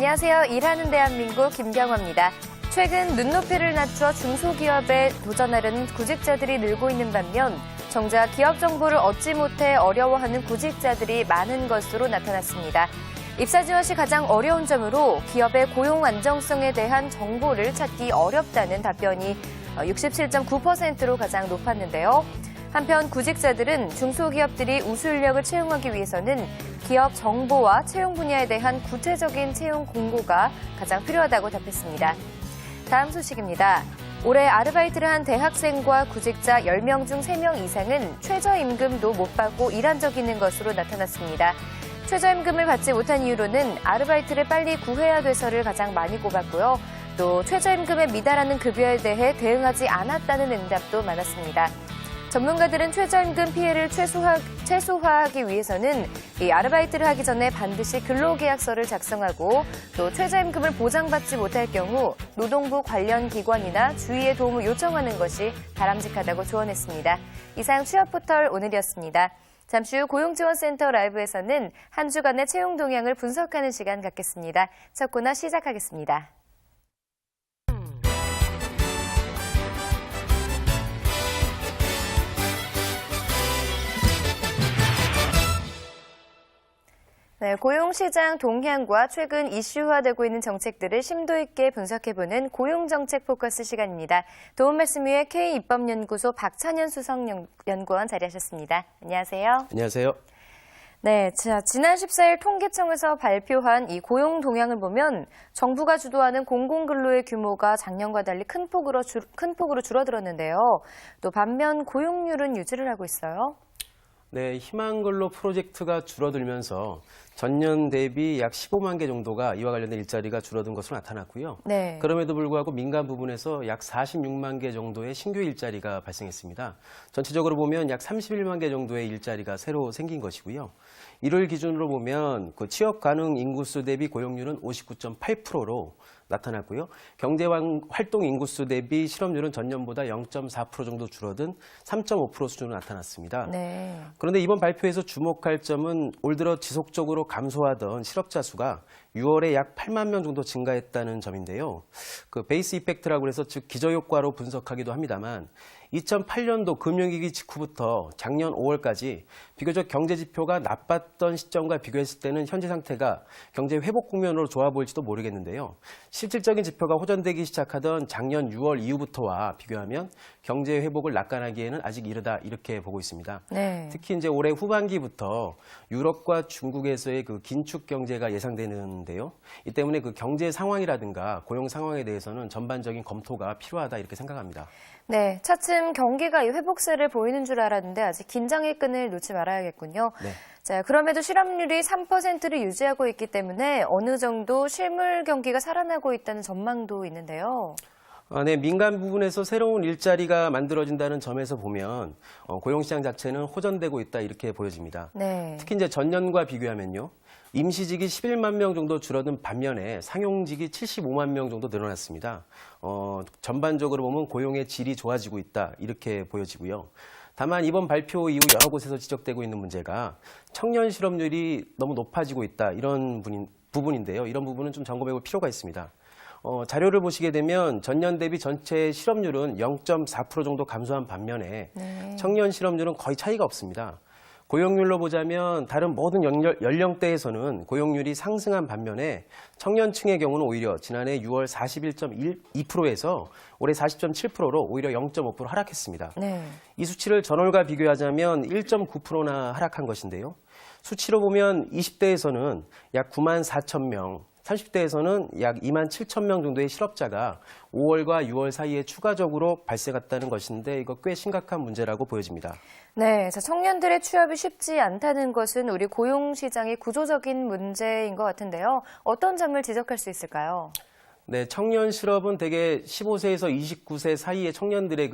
안녕하세요. 일하는 대한민국 김경화입니다. 최근 눈높이를 낮춰 중소기업에 도전하려는 구직자들이 늘고 있는 반면 정작 기업 정보를 얻지 못해 어려워하는 구직자들이 많은 것으로 나타났습니다. 입사 지원 시 가장 어려운 점으로 기업의 고용 안정성에 대한 정보를 찾기 어렵다는 답변이 67.9%로 가장 높았는데요. 한편 구직자들은 중소기업들이 우수인력을 채용하기 위해서는 기업 정보와 채용 분야에 대한 구체적인 채용 공고가 가장 필요하다고 답했습니다. 다음 소식입니다. 올해 아르바이트를 한 대학생과 구직자 10명 중 3명 이상은 최저임금도 못 받고 일한 적이 있는 것으로 나타났습니다. 최저임금을 받지 못한 이유로는 아르바이트를 빨리 구해야 돼서를 가장 많이 꼽았고요. 또 최저임금에 미달하는 급여에 대해 대응하지 않았다는 응답도 많았습니다. 전문가들은 최저임금 피해를 최소화하기 위해서는 이 아르바이트를 하기 전에 반드시 근로계약서를 작성하고 또 최저임금을 보장받지 못할 경우 노동부 관련 기관이나 주위의 도움을 요청하는 것이 바람직하다고 조언했습니다. 이상 취업포털 오늘이었습니다. 잠시 후 고용지원센터 라이브에서는 한 주간의 채용 동향을 분석하는 시간 갖겠습니다. 첫 코너 시작하겠습니다. 네, 고용시장 동향과 최근 이슈화되고 있는 정책들을 심도 있게 분석해보는 고용정책 포커스 시간입니다. 도움 말씀 위해 K입법연구소 박찬현 수석연구원 자리하셨습니다. 안녕하세요. 안녕하세요. 네, 지난 14일 통계청에서 발표한 이 고용 동향을 보면 정부가 주도하는 공공근로의 규모가 작년과 달리 큰 폭으로 줄어들었는데요. 또 반면 고용률은 유지를 하고 있어요. 네, 희망근로 프로젝트가 줄어들면서 전년 대비 약 15만 개 정도가 이와 관련된 일자리가 줄어든 것으로 나타났고요. 네. 그럼에도 불구하고 민간 부분에서 약 46만 개 정도의 신규 일자리가 발생했습니다. 전체적으로 보면 약 31만 개 정도의 일자리가 새로 생긴 것이고요. 이를 기준으로 보면 그 취업 가능 인구수 대비 고용률은 59.8%로 나타났고요. 경제활동 인구수 대비 실업률은 전년보다 0.4% 정도 줄어든 3.5% 수준으로 나타났습니다. 네. 그런데 이번 발표에서 주목할 점은 올 들어 지속적으로 감소하던 실업자 수가 6월에 약 8만 명 정도 증가했다는 점인데요. 그 베이스 이펙트라고 해서 즉 기저효과로 분석하기도 합니다만 2008년도 금융위기 직후부터 작년 5월까지 비교적 경제 지표가 나빴던 시점과 비교했을 때는 현재 상태가 경제 회복 국면으로 좋아 보일지도 모르겠는데요. 실질적인 지표가 호전되기 시작하던 작년 6월 이후부터와 비교하면 경제 회복을 낙관하기에는 아직 이르다 이렇게 보고 있습니다. 네. 특히 이제 올해 후반기부터 유럽과 중국에서의 그 긴축 경제가 예상되는데요. 이 때문에 그 경제 상황이라든가 고용 상황에 대해서는 전반적인 검토가 필요하다 이렇게 생각합니다. 네, 차츰 경기가 이 회복세를 보이는 줄 알았는데 아직 긴장의 끈을 놓지 말아야겠군요. 네. 자, 그럼에도 실업률이 3%를 유지하고 있기 때문에 어느 정도 실물 경기가 살아나고 있다는 전망도 있는데요. 네, 민간 부분에서 새로운 일자리가 만들어진다는 점에서 보면 고용시장 자체는 호전되고 있다 이렇게 보여집니다. 네. 특히 이제 전년과 비교하면요. 임시직이 11만 명 정도 줄어든 반면에 상용직이 75만 명 정도 늘어났습니다. 전반적으로 보면 고용의 질이 좋아지고 있다 이렇게 보여지고요. 다만 이번 발표 이후 여러 곳에서 지적되고 있는 문제가 청년 실업률이 너무 높아지고 있다 이런 부분인데요. 이런 부분은 좀 점검해 볼 필요가 있습니다. 자료를 보시게 되면 전년 대비 전체 실업률은 0.4% 정도 감소한 반면에 네. 청년 실업률은 거의 차이가 없습니다. 고용률로 보자면 다른 모든 연령대에서는 고용률이 상승한 반면에 청년층의 경우는 오히려 지난해 6월 41.2%에서 올해 40.7%로 오히려 0.5% 하락했습니다. 네. 이 수치를 전월과 비교하자면 1.9%나 하락한 것인데요. 수치로 보면 20대에서는 약 9만 4천 명, 30대에서는 약 2만 7천 명 정도의 실업자가 5월과 6월 사이에 추가적으로 발생했다는 것인데 이거 꽤 심각한 문제라고 보여집니다. 네, 자, 청년들의 취업이 쉽지 않다는 것은 우리 고용시장의 구조적인 문제인 것 같은데요. 어떤 점을 지적할 수 있을까요? 네, 청년 실업은 대개 15세에서 29세 사이의 청년들의